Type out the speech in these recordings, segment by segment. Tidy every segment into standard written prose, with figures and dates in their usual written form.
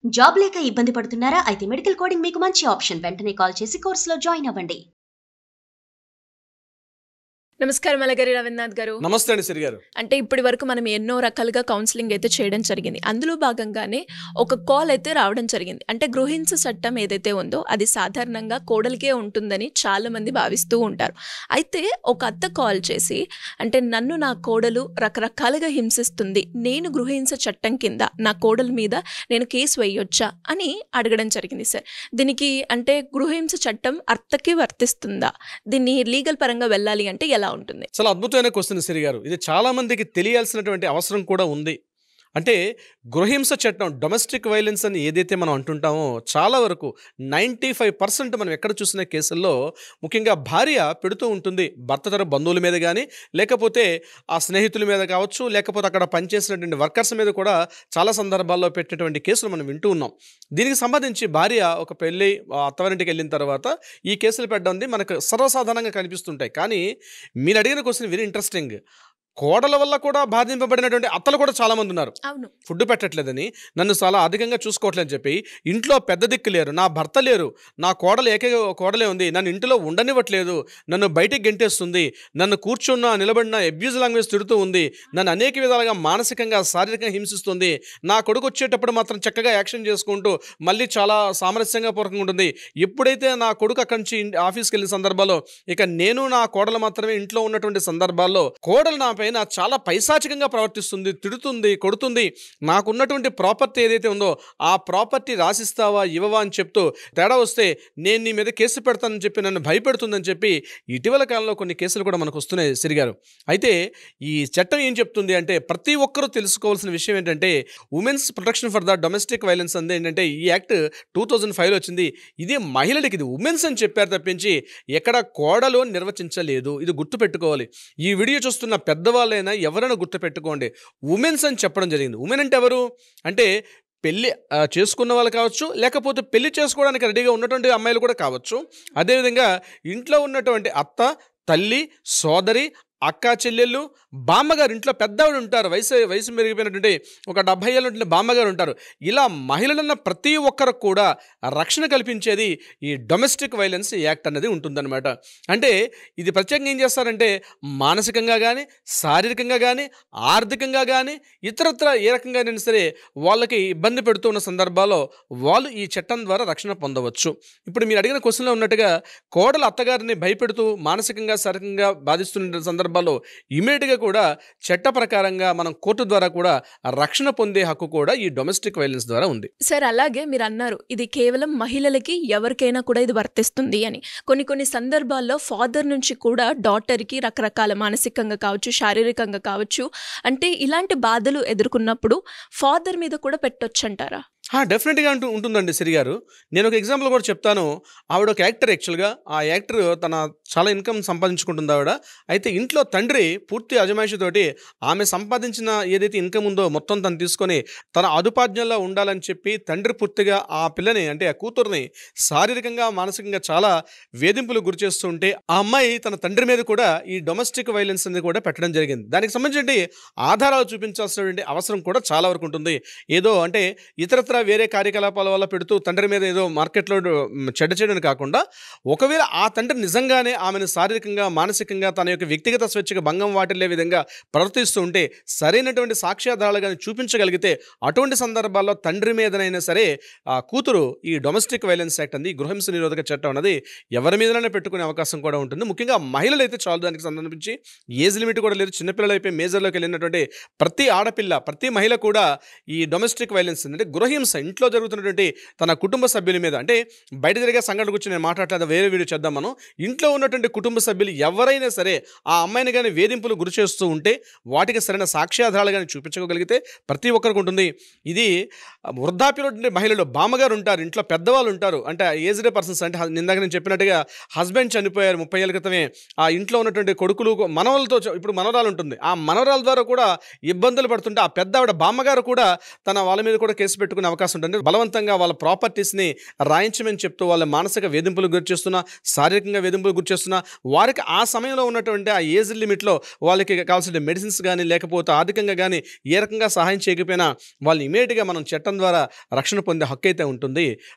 Job లేక ఇబ్బంది పడుతున్నారా? అయితే మెడికల్ కోడింగ్ మీకు మంచి ఆప్షన్. వెంటనే కాల్ చేసి కోర్సులో జాయిన్ అవ్వండి. నమస్కారం అలగారి రవీంద్రనాథ్ గారు. నమస్తే అండి సిరి గారు. అంటే ఇప్పటి వరకు మనం ఎన్నో రకాలుగా కౌన్సిలింగ్ అయితే చేయడం జరిగింది. అందులో భాగంగానే ఒక కాల్ అయితే రావడం జరిగింది. అంటే గృహింస చట్టం ఏదైతే ఉందో అది సాధారణంగా కోడలికే ఉంటుందని చాలా మంది భావిస్తూ ఉంటారు. అయితే ఒక అత్త కాల్ చేసి అంటే నన్ను నా కోడలు రకరకాలుగా హింసిస్తుంది, నేను గృహింస చట్టం కింద నా కోడల మీద నేను కేసు వేయొచ్చా అని అడగడం జరిగింది. సార్, దీనికి అంటే గృహింస చట్టం అత్తకి వర్తిస్తుందా? దీన్ని లీగల్ పరంగా వెళ్ళాలి అంటే ఎలా ఉంటుంది? చాలా అద్భుతమైన క్వశ్చన్ సిరి గారు. ఇది చాలా మందికి తెలియాల్సినటువంటి అవసరం కూడా ఉంది. అంటే గృహింస చట్టం, డొమెస్టిక్ వైలెన్స్ అని ఏదైతే మనం అంటుంటామో చాలా వరకు 95% మనం ఎక్కడ చూసిన కేసుల్లో ముఖ్యంగా భార్య పెడుతూ ఉంటుంది భర్త తరపు బంధువుల మీద కానీ, లేకపోతే ఆ స్నేహితుల మీద కావచ్చు, లేకపోతే అక్కడ పనిచేసినటువంటి వర్కర్స్ మీద కూడా చాలా సందర్భాల్లో పెట్టేటువంటి కేసులు మనం వింటూ ఉన్నాం. దీనికి సంబంధించి భార్య ఒక పెళ్ళి అత్తవారింటికి వెళ్ళిన తర్వాత ఈ కేసులు పెట్టడం మనకు సర్వసాధారణంగా కనిపిస్తుంటాయి. కానీ మీరు అడిగిన క్వశ్చన్ వెరీ ఇంట్రెస్టింగ్. కోడల వల్ల కూడా బాధింపబడినటువంటి అత్తలు కూడా చాలామంది ఉన్నారు. అవును, ఫుడ్ పెట్టట్లేదని, నన్ను చాలా అధికంగా చూసుకోవట్లేదని చెప్పి, ఇంట్లో పెద్ద దిక్కు లేరు, నా భర్త లేరు, నా కోడలు ఏకైక కోడలే ఉంది, నన్ను ఇంటిలో ఉండనివ్వట్లేదు, నన్ను బయటికి గెంటేస్తుంది, నన్ను కూర్చున్నా నిలబడినా అబ్యూజ్ లాంగ్వేజ్ తిడుతూ ఉంది, నన్ను అనేక విధాలుగా మానసికంగా శారీరకంగా హింసిస్తుంది, నా కొడుకు వచ్చేటప్పుడు మాత్రం చక్కగా యాక్షన్ చేసుకుంటూ మళ్ళీ చాలా సామరస్యంగా పూర్వకంగా ఉంటుంది, ఎప్పుడైతే నా కొడుకు అక్కడి నుంచి ఆఫీస్కి వెళ్ళిన సందర్భాల్లో ఇక నేను నా కోడలు మాత్రమే ఇంట్లో ఉన్నటువంటి సందర్భాల్లో కోడలు నా పైన చాలా పైశాచికంగా ప్రవర్తిస్తుంది, తిడుతుంది, కొడుతుంది, నాకున్నటువంటి ప్రాపర్టీ ఏదైతే ఉందో ఆ ప్రాపర్టీ రాసిస్తావా ఇవ్వవా అని చెప్తూ తేడా వస్తే నేను నీ మీద కేసు పెడతానని చెప్పి నన్ను భయపెడుతుందని చెప్పి ఇటీవల కాలంలో కొన్ని కేసులు కూడా మనకు వస్తున్నాయి సిరిగారు. అయితే ఈ చట్టం ఏం చెప్తుంది అంటే ప్రతి ఒక్కరూ తెలుసుకోవాల్సిన విషయం ఏంటంటే women's protection for the domestic violence అంది ఏంటంటే ఈ యాక్ట్ 2005లో వచ్చింది. ఇది మహిళలకి, ఇది ఉమెన్స్ అని చెప్పారు తప్పించి ఎక్కడ కోడలు నిర్వచించలేదు. ఇది గుర్తుపెట్టుకోవాలి. ఈ వీడియో చూస్తున్న పెద్దవాళ్ళైనా ఎవరైనా గుర్తుపెట్టుకోండి, ఉమెన్స్ అని చెప్పడం జరిగింది. ఉమెన్ అంటే ఎవరు అంటే పెళ్ళి చేసుకున్న వాళ్ళు కావచ్చు, లేకపోతే పెళ్లి చేసుకోవడానికి రెడీగా ఉన్నటువంటి అమ్మాయిలు కూడా కావచ్చు, అదేవిధంగా ఇంట్లో ఉన్నటువంటి అత్త, తల్లి, సోదరి, అక్క, చెల్లెళ్ళు, బామ్మగారు, ఇంట్లో పెద్దవాడు ఉంటారు, వయసు మెరిగిపోయినటువంటి ఒక 70 ఏళ్ళ ఉంటున్న బామ్మగారు ఉంటారు. ఇలా మహిళలున్న ప్రతి ఒక్కరు కూడా రక్షణ కల్పించేది ఈ డొమెస్టిక్ వైలెన్స్ యాక్ట్ అనేది ఉంటుందన్నమాట. అంటే ఇది ప్రత్యేకంగా ఏం చేస్తారంటే మానసికంగా కానీ, శారీరకంగా కానీ, ఆర్థికంగా కానీ, ఇతరత్ర ఏ రకంగానైనా సరే వాళ్ళకి ఇబ్బంది పెడుతూ ఉన్న సందర్భాల్లో వాళ్ళు ఈ చట్టం ద్వారా రక్షణ పొందవచ్చు. ఇప్పుడు మీరు అడిగిన క్వశ్చన్లో ఉన్నట్టుగా కోడలు అత్తగారిని భయపెడుతూ మానసికంగా, శారీరకంగా బాధిస్తున్న సందర్భాల్లో ఇమీడియట్గా కూడా చట్ట ప్రకారంగా మనం కోర్టు ద్వారా కూడా రక్షణ పొందే హక్కు కూడా ఈ డొమెస్టిక్ వైలెన్స్ ద్వారా ఉంది. సార్, అలాగే మీరు అన్నారు ఇది కేవలం మహిళలకి, ఎవరికైనా కూడా ఇది వర్తిస్తుంది అని. కొన్ని సందర్భాల్లో ఫాదర్ నుంచి కూడా డాటర్కి రకరకాల మానసికంగా కావచ్చు, శారీరకంగా కావచ్చు, అంటే ఇలాంటి బాధలు ఎదుర్కొన్నప్పుడు ఫాదర్ మీద కూడా పెట్టొచ్చు అంటారా? డెఫినెట్గా ఉంటుందండి సిరి గారు. నేను ఒక ఎగ్జాంపుల్ కూడా చెప్తాను. ఆవిడ ఒక యాక్టర్, యాక్చువల్గా ఆ యాక్టర్ తన చాలా ఇన్కమ్ సంపాదించుకుంటుంది ఆవిడ. అయితే ఇంట్లో తండ్రి పూర్తి అజమాయిషితోటి ఆమె సంపాదించిన ఏదైతే ఇన్కమ్ ఉందో మొత్తం తను తీసుకొని తన అదుపాజ్ఞంలో ఉండాలని చెప్పి తండ్రి పూర్తిగా ఆ పిల్లని అంటే ఆ కూతుర్ని శారీరకంగా, మానసికంగా చాలా వేధింపులు గురి చేస్తూ ఉంటే ఆ అమ్మాయి తన తండ్రి మీద కూడా ఈ డొమెస్టిక్ వైలెన్స్ అనేది కూడా పెట్టడం జరిగింది. దానికి సంబంధించి ఆధారాలు చూపించాల్సినటువంటి అవసరం కూడా చాలా వరకు ఉంటుంది. ఏదో అంటే ఇతరత్ర వేరే కార్యకలాపాల వల్ల పెడుతూ తండ్రి మీద ఏదో మార్కెట్లో చెడ్డ చేయడం కాకుండా, ఒకవేళ ఆ తండ్రి నిజంగానే ఆమెను శారీరకంగా, మానసికంగా తన యొక్క వ్యక్తిగత స్వేచ్ఛకు భంగం వాటిల్లే విధంగా ప్రవర్తిస్తూ ఉంటే సరైనటువంటి సాక్ష్యాధారాలు కానీ చూపించగలిగితే అటువంటి సందర్భాల్లో తండ్రి మీదనైనా సరే ఆ కూతురు ఈ డొమెస్టిక్ వైలెన్స్ యాక్ట్ అంది, గృహింస నిరోధక చట్టం అనేది ఎవరి మీదనే పెట్టుకునే అవకాశం కూడా ఉంటుంది. ముఖ్యంగా మహిళలు అయితే చాలు, దానికి సంబంధించి ఏజ్ లిమిట్ కూడా లేదు. చిన్నపిల్లలు అయిపోయి మేజర్లోకి వెళ్ళినటువంటి ప్రతి ఆడపిల్ల, ప్రతి మహిళ కూడా ఈ డొమెస్టిక్ వైలెన్స్ అంటే గృహింస ఇంట్లో జరుగుతున్నటువంటి తన కుటుంబ సభ్యుల మీద, అంటే బయట జరిగే సంఘటన గురించి నేను మాట్లాడలేదు, వేరే వీడియో చేద్దాం మనం. ఇంట్లో ఉన్నటువంటి కుటుంబ సభ్యులు ఎవరైనా సరే ఆ అమ్మాయిని కానీ వేధింపులు గురి చేస్తూ ఉంటే వాటికి సరైన సాక్ష్యాధారాలు కానీ చూపించుకోగలిగితే ప్రతి ఒక్కరికి ఉంటుంది. ఇది వృద్ధాప్యంలో మహిళలు, బామ్మగారు ఉంటారు, ఇంట్లో పెద్దవాళ్ళు ఉంటారు, అంటే ఏజ్డ్ పర్సన్స్, అంటే ఇందాక నేను చెప్పినట్టుగా హస్బెండ్ చనిపోయారు 30 ఏళ్ళ క్రితమే, ఆ ఇంట్లో ఉన్నటువంటి కొడుకులు, మనవలతో, ఇప్పుడు మనవరాలు ఉంటుంది, ఆ మనవరాల ద్వారా కూడా ఇబ్బందులు పడుతుంటే ఆ పెద్ద ఆవిడ బామ్మగారు కూడా తన వాళ్ళ మీద కూడా కేసు పెట్టుకునే అవకాశం ఉంటుంది. బలవంతంగా వాళ్ళ ప్రాపర్టీస్ని రాయించమని చెప్తూ వాళ్ళ మానసిక వేధింపులు గురి చేస్తున్నా, శారీరకంగా వేధింపులు గురి చేస్తున్నా, వారికి ఆ సమయంలో ఉన్నటువంటి ఆ ఏజ్ లిమిట్లో వాళ్ళకి కావాల్సిన మెడిసిన్స్ కానీ లేకపోతే ఆర్థికంగా కానీ ఏ రకంగా సహాయం చేయకపోయినా వాళ్ళు ఇమీడియట్గా మనం చట్టం ద్వారా రక్షణ పొందే హక్కు అయితే ఉంటుంది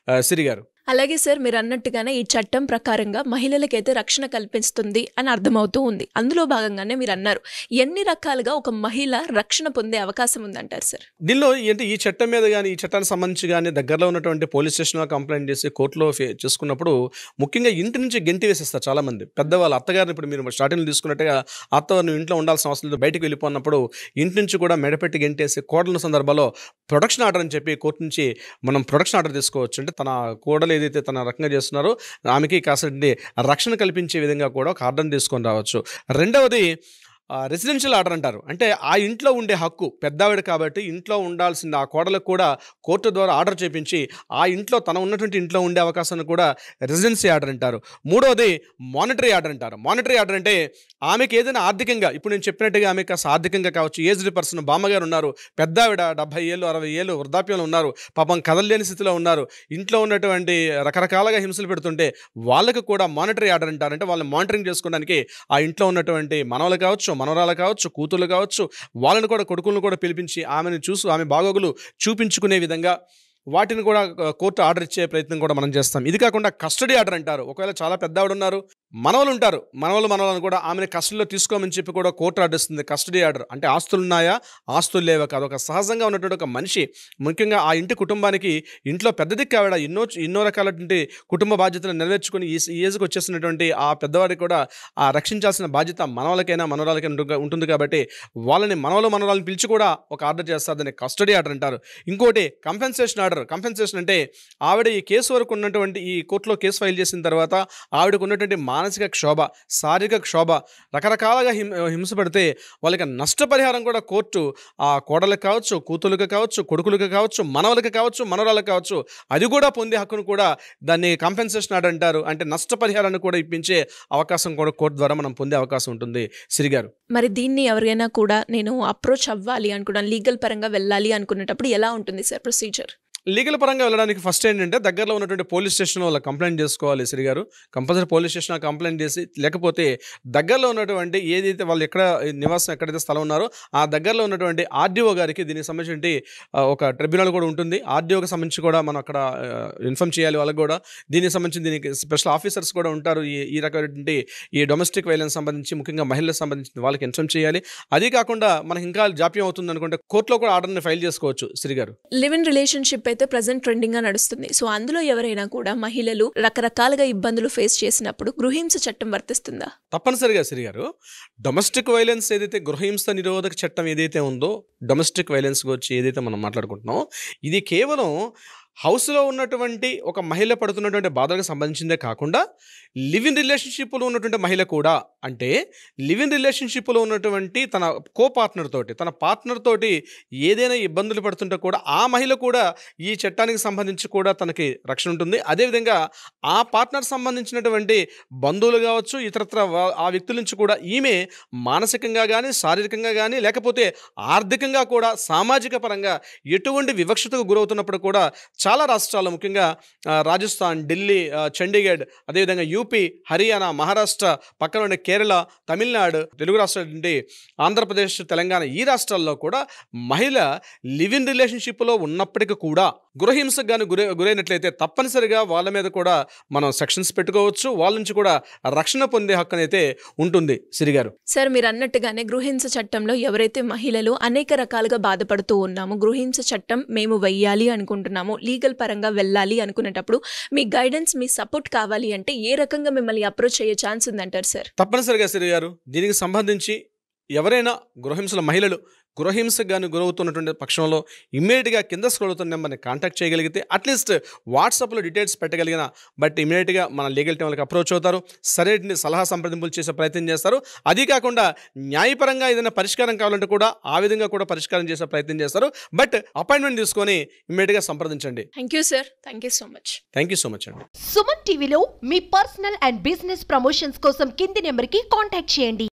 సిరి గారు. అలాగే సార్, మీరు అన్నట్టుగానే ఈ చట్టం ప్రకారంగా మహిళలకైతే రక్షణ కల్పిస్తుంది అని అర్థమవుతూ ఉంది. అందులో భాగంగానే మీరు అన్నారు, ఎన్ని రకాలుగా ఒక మహిళ రక్షణ పొందే అవకాశం ఉందంటారు సార్? దీనిలో ఏంటి, ఈ చట్టం మీద కానీ ఈ చట్టానికి సంబంధించి కానీ దగ్గరలో ఉన్నటువంటి పోలీస్ స్టేషన్లో కంప్లైంట్ చేసి కోర్టులో చేసుకున్నప్పుడు ముఖ్యంగా ఇంటి నుంచి గెంటి వేసేస్తారు చాలామంది పెద్దవాళ్ళు. అత్తగారిని ఇప్పుడు మీరు స్టార్టింగ్లో తీసుకున్నట్టుగా అత్త నువ్వు ఇంట్లో ఉండాల్సిన అవసరం లేదు, బయటకు వెళ్ళిపోయినప్పుడు ఇంటి నుంచి కూడా మెడపెట్టి గెంటేసి కోడల సందర్భంలో ప్రొటెక్షన్ ఆర్డర్ అని చెప్పి కోర్టు నుంచి మనం ప్రొటెక్షన్ ఆర్డర్ తీసుకోవచ్చు. అంటే తన కోడలు ఏదైతే తన రకంగా చేస్తున్నారో ఆమెకి కాస్త రక్షణ కల్పించే విధంగా కూడా ఒక ఆర్డర్ని తీసుకొని రావచ్చు. రెండవది రెసిడెన్షియల్ ఆర్డర్ అంటారు. అంటే ఆ ఇంట్లో ఉండే హక్కు పెద్దావిడ కాబట్టి ఇంట్లో ఉండాల్సింది ఆ కోడలకు కూడా కోర్టు ద్వారా ఆర్డర్ చేపించి ఆ ఇంట్లో తన ఉన్నటువంటి ఇంట్లో ఉండే అవకాశాన్ని కూడా రెసిడెన్సీ ఆర్డర్ అంటారు. మూడవది మానిటరీ ఆర్డర్ అంటారు. మానిటరీ ఆర్డర్ అంటే ఆమెకి ఏదైనా ఆర్థికంగా, ఇప్పుడు నేను చెప్పినట్టుగా ఆమె కాస్త ఆర్థికంగా కావచ్చు, ఏజ్డ్ పర్సన్ బామ్మగారు ఉన్నారు, పెద్దావిడ 70 ఏళ్ళు 60 ఏళ్ళు వృద్ధాప్యంలో ఉన్నారు, పాపం కదలలేని స్థితిలో ఉన్నారు, ఇంట్లో ఉన్నటువంటి రకరకాలుగా హింసలు పెడుతుంటే వాళ్ళకు కూడా మానిటరీ ఆర్డర్ అంటారు. అంటే వాళ్ళని మానిటరింగ్ చేసుకోవడానికి ఆ ఇంట్లో ఉన్నటువంటి మనవలు కావచ్చు, మనవరాలు కావచ్చు, కూతురు కావచ్చు, వాళ్ళని కూడా కొడుకులను కూడా పిలిపించి ఆమె బాగోగులు చూపించుకునే విధంగా వాటిని కూడా కోర్టు ఆర్డర్ ఇచ్చే ప్రయత్నం కూడా మనం చేస్తాం. ఇది కాకుండా కస్టడీ ఆర్డర్ అంటారు. ఒకవేళ చాలా పెద్దవాడు ఉన్నారు, మనవలు ఉంటారు, మనవలను కూడా ఆమెను కస్టడీలో తీసుకోమని చెప్పి కూడా కోర్టు ఆర్డర్ ఇస్తుంది. కస్టడీ ఆర్డర్ అంటే ఆస్తులు ఉన్నాయా, ఆస్తులు లేవా కాదు, ఒక సహజంగా ఉన్నటువంటి ఒక మనిషి, ముఖ్యంగా ఆ ఇంటి కుటుంబానికి ఇంట్లో పెద్ద దిక్కు ఆవిడ ఎన్నో రకాలటువంటి కుటుంబ బాధ్యతలు నెరవేర్చుకుని ఈ ఏజ్కి వచ్చేసినటువంటి ఆ పెద్దవాడికి కూడా ఆ రక్షించాల్సిన బాధ్యత మనవలకైనా మనవరాలకైనా ఉంటుంది. కాబట్టి వాళ్ళని మనవరాలను పిలిచి కూడా ఒక ఆర్డర్ చేస్తారు. దాన్ని కస్టడీ ఆర్డర్ అంటారు. ఇంకోటి కంపెన్సేషన్ ఆర్డర్. కంపెన్సేషన్ అంటే ఆవిడ ఈ కేసు వరకు ఉన్నటువంటి ఈ కోర్టులో కేసు ఫైల్ చేసిన తర్వాత ఆవిడకు ఉన్నటువంటి మానసిక క్షోభ, శారీరక క్షోభ, రకరకాలుగా హింస పడితే వాళ్ళకి నష్టపరిహారం కూడా కోర్టు ఆ కోడలకు కావచ్చు, కూతురులకు కావచ్చు, కొడుకులకు కావచ్చు, మనవలకు కావచ్చు, మనవరాలకు కావచ్చు, అది కూడా పొందే హక్కును కూడా దాన్ని కంపెన్సేషన్ ఆర్డర్ అంటారు. అంటే నష్టపరిహారాన్ని కూడా ఇప్పించే అవకాశం కూడా కోర్టు ద్వారా మనం పొందే అవకాశం ఉంటుంది. సిరిగారు, మరి దీన్ని ఎవరైనా కూడా నేను అప్రోచ్ అవ్వాలి అనుకున్నాను, లీగల్ పరంగా వెళ్ళాలి అనుకునేటప్పుడు ఎలా ఉంటుంది సార్ ప్రొసీజర్? లీగల్ పరంగా వెళ్ళడానికి ఫస్ట్ ఏంటంటే దగ్గరలో ఉన్నటువంటి పోలీస్ స్టేషన్ వాళ్ళ కంప్లైంట్ చేసుకోవాలి. శ్రీ గారు, కంపల్సరీ పోలీస్ స్టేషన్ కంప్లైంట్ చేసి, లేకపోతే దగ్గరలో ఉన్నటువంటి ఏదైతే వాళ్ళు నివాసం ఎక్కడైతే స్థలం ఉన్నారో ఆ దగ్గరలో ఉన్నటువంటి ఆర్డీఓ గారికి దీనికి సంబంధించి ఒక ట్రిబ్యునల్ కూడా ఉంటుంది. ఆర్డీఓకి సంబంధించి కూడా మనం అక్కడ ఇన్ఫార్మ్ చేయాలి. వాళ్ళకి కూడా దీనికి సంబంధించి దీనికి స్పెషల్ ఆఫీసర్స్ కూడా ఉంటారు. ఈ రకమైనటువంటి ఈ డొమెస్టిక్ వైలెన్స్ సంబంధించి, ముఖ్యంగా మహిళలకు సంబంధించి వాళ్ళకి ఇన్ఫార్మ్ చేయాలి. అది కాకుండా మనకి ఇంకా జాప్యం అవుతుంది అనుకుంటే కోర్టులో కూడా ఆర్డర్ని ఫైల్ చేసుకోవచ్చు. శ్రీ గారు, లివ్ ఇన్ రిలేషన్షిప్ అయితే ప్రెజెంట్ ట్రెండింగ్ గా నడుస్తుంది. సో అందులో ఎవరైనా కూడా మహిళలు రకరకాలుగా ఇబ్బందులు ఫేస్ చేసినప్పుడు గృహహింస చట్టం వర్తిస్తుందా? తప్పనిసరిగా శ్రీ గారు. డొమెస్టిక్ వైలెన్స్ ఏదైతే గృహహింస నిరోధక చట్టం ఏదైతే ఉందో, డొమెస్టిక్ వైలెన్స్ గురించి ఏదైతే మనం మాట్లాడుకుంటున్నామో, ఇది కేవలం హౌస్లో ఉన్నటువంటి ఒక మహిళ పడుతున్నటువంటి బాధలకు సంబంధించిందే కాకుండా లివ్ ఇన్ రిలేషన్షిప్లో ఉన్నటువంటి మహిళ కూడా, అంటే లివ్ ఇన్ రిలేషన్షిప్లో ఉన్నటువంటి తన పార్ట్నర్ తోటి ఏదైనా ఇబ్బందులు పడుతుంటే కూడా ఆ మహిళ కూడా ఈ చట్టానికి సంబంధించి కూడా తనకి రక్షణ ఉంటుంది. అదేవిధంగా ఆ పార్ట్నర్ సంబంధించినటువంటి బంధువులు కావచ్చు, ఇతరత్ర ఆ వ్యక్తుల నుంచి కూడా ఈమె మానసికంగా కానీ, శారీరకంగా కానీ, లేకపోతే ఆర్థికంగా కూడా, సామాజిక పరంగా ఎటువంటి వివక్షతకు గురవుతున్నప్పుడు కూడా చాలా రాష్ట్రాల్లో, ముఖ్యంగా రాజస్థాన్, ఢిల్లీ, చండీగఢ్, అదేవిధంగా యూపీ, హర్యానా, మహారాష్ట్ర, పక్కన ఉండే కేరళ, తమిళనాడు, తెలుగు రాష్ట్రాలు, ఆంధ్రప్రదేశ్, తెలంగాణ, ఈ రాష్ట్రాల్లో కూడా మహిళ లివ్ ఇన్ రిలేషన్షిప్లో ఉన్నప్పటికీ కూడా గృహహింసకు కానీ గురైనట్లయితే తప్పనిసరిగా వాళ్ళ మీద కూడా మనం సెక్షన్స్ పెట్టుకోవచ్చు. వాళ్ళ నుంచి కూడా రక్షణ పొందే హక్కు అయితే ఉంటుంది. సిరిగారు, సార్ మీరు అన్నట్టుగానే గృహహింస చట్టంలో ఎవరైతే మహిళలు అనేక రకాలుగా బాధపడుతూ ఉన్నాము, గృహహింస చట్టం మేము వెయ్యాలి అనుకుంటున్నాము, లీగల్ పరంగా వెళ్ళాలి అనుకునేటప్పుడు మీ గైడెన్స్, మీ సపోర్ట్ కావాలి అంటే ఏ రకంగా మిమ్మల్ని అప్రోచ్ అయ్యే ఛాన్స్ ఉందంటారు సార్? తప్పనిసరిగా సిరి గారు, దీనికి సంబంధించి ఎవరైనా గృహహింసల మహిళలు గృహహింసకు కానీ గురవుతున్నటువంటి పక్షంలో ఇమ్మీడియట్గా కింద స్క్రోల్ అవుతున్న నెంబర్ని కాంటాక్ట్ చేయగలిగితే, అట్లీస్ట్ వాట్సాప్లో డీటెయిల్స్ పెట్టగలిగిన బట్ ఇమ్మీడియట్గా మన లీగల్ టీం వాళ్ళకి అప్రోచ్ అవుతారు, సరైన సలహా సంప్రదింపులు చేసే ప్రయత్నం చేస్తారు. అది కాకుండా న్యాయపరంగా ఏదైనా పరిష్కారం కావాలంటే కూడా ఆ విధంగా కూడా పరిష్కారం చేసే ప్రయత్నం చేస్తారు. బట్ అపాయింట్మెంట్ తీసుకొని ఇమ్మీడియట్గా సంప్రదించండి. Thank you sir, thank you so much. Thank you so much అండి. సుమన్ టీవీలో మీ పర్సనల్ అండ్ బిజినెస్ ప్రమోషన్స్ కోసం కింది నెంబర్కి కాంటాక్ట్ చేయండి.